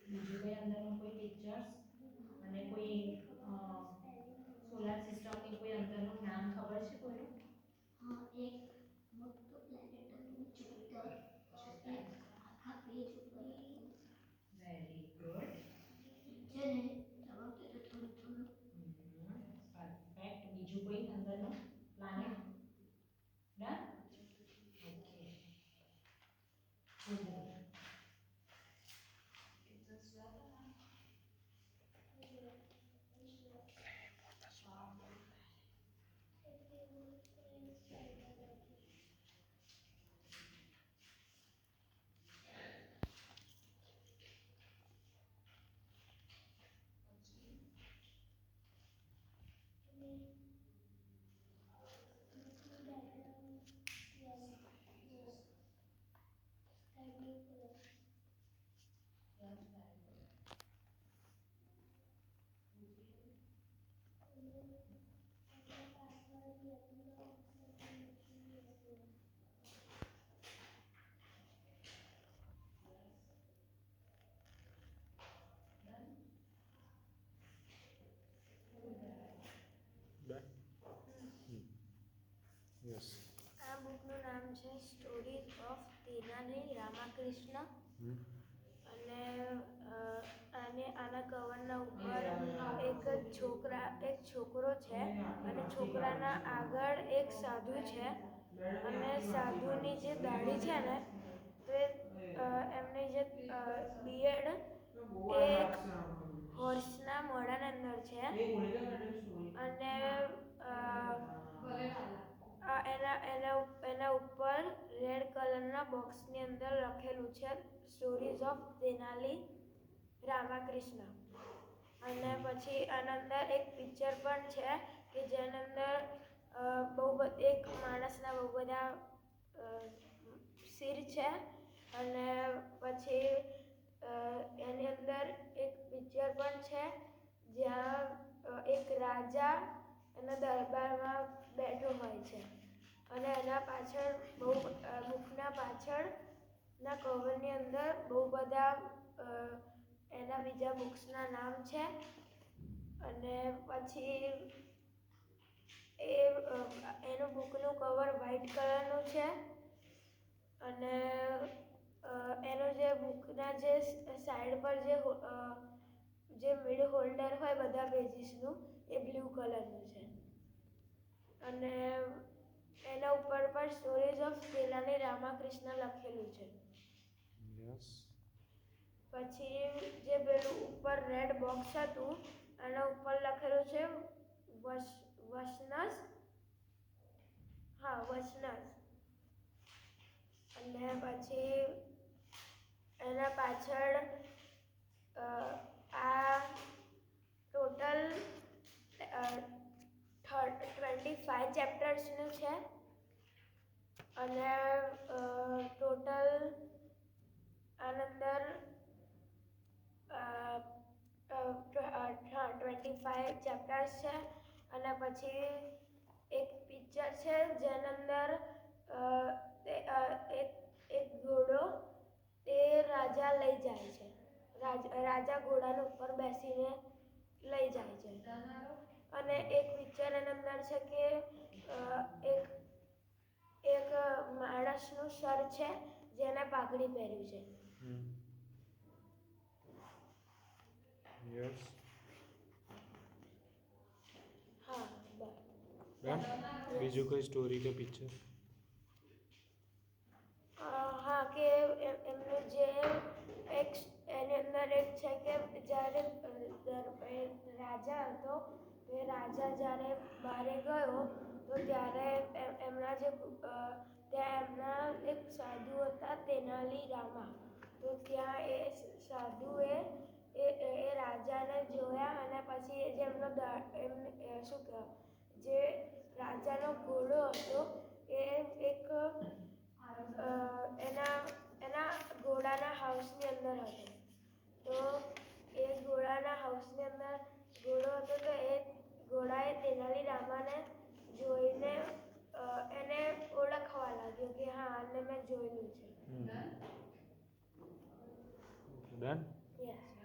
બીજું કોઈ અંદરનું કોઈ પિક્ચર્સ અને કોઈ સોલાર સિસ્ટમની કોઈ અંદરનું નામ ખબર છે કોઈનું? હા, એક મોટું પ્લેનેટ હતું જુપિટર, એક આખા પેજ ઉપર હતું. Very good. છે ને જવાબ તો થોડું થોડું. પરફેક્ટ. બીજું કોઈ અંદરનું પ્લાનેટ? ના? ઓકે. યસ. આ બુકનું નામ છે સ્ટોરી ઓફ તેનાલી રામાકૃષ્ણ. અને આના કવરના ઉપર એક છોકરો છે અને છોકરાના આગળ એક સાધુ છે અને સાધુની જે દાઢી છે ને તો એમની જે બિયર્ડ એ હોર્સના મોઢાના અંદર છે અને એના ઉપર રેડ કલરના બોક્સની અંદર લખેલું છે સ્ટોરીઝ ઓફ તેનાલી રામાકૃષ્ણ. અને પછી આના અંદર એક પિક્ચર પણ છે કે જેના અંદર એક માણસના બહુ બધા શિર છે અને પછી એની અંદર એક પિક્ચર પણ છે જ્યાં એક રાજા એના દરબારમાં બેઠો હોય છે અને એના પાછળ બુકના પાછળના કવરની અંદર બહુ બધા એના બીજા બુક્સના નામ છે અને પછી એનું બુકનું કવર વ્હાઈટ કલરનું છે અને એનું જે બુકના જે સાઈડ પર જે મિડ હોલ્ડર હોય બધા પેજીસનું એ બ્લુ કલરનું છે અને એના ઉપર પણ સ્ટોરીઝ ઓફ તેનાલી રામાકૃષ્ણ લખેલું છે. યસ. પછી જે પેલું ઉપર રેડ બોક્સ હતું એના ઉપર લખેલું છે વસનસ. અને પછી એના પાછળ આ ટોટલ 25 ચેપ્ટર્સનું છે અને ટોટલ આના અંદર 25 ચેપ્ટર્સ છે અને પછી એક પિક્ચર છે જેના અંદર એક ઘોડો એ રાજા લઈ જાય છે. રાજા ઘોડાના ઉપર બેસીને લઈ જાય છે અને એક પિક્ચર એના અંદર છે કે એક માણસનું સર છે જેને પાઘડી પહેર્યું છે. યસ. હા, ડન. બીજું કોઈ સ્ટોરી કે પિક્ચર? હા, કે એમનું જે એની અંદર એક છે કે જ્યારે રાજા હતો તે રાજા જ્યારે બહાર ગયો તો ત્યારે એમના એક સાધુ હતા તેનાલી રામા. તો ત્યાં એ સાધુએ એ રાજાને જોયા અને પછી જે રાજાનો ઘોડો હતો એ એક એના ઘોડાના હાઉસની અંદર હતો. તો એ ઘોડાના હાઉસની અંદર ઘોડો હતો તો એ ઘોડાએ તેનાલી રામાને જોઈને એને ઓળખવા લાગ્યો કે હા આને મેં જોયેલું છે. ડન. યસ.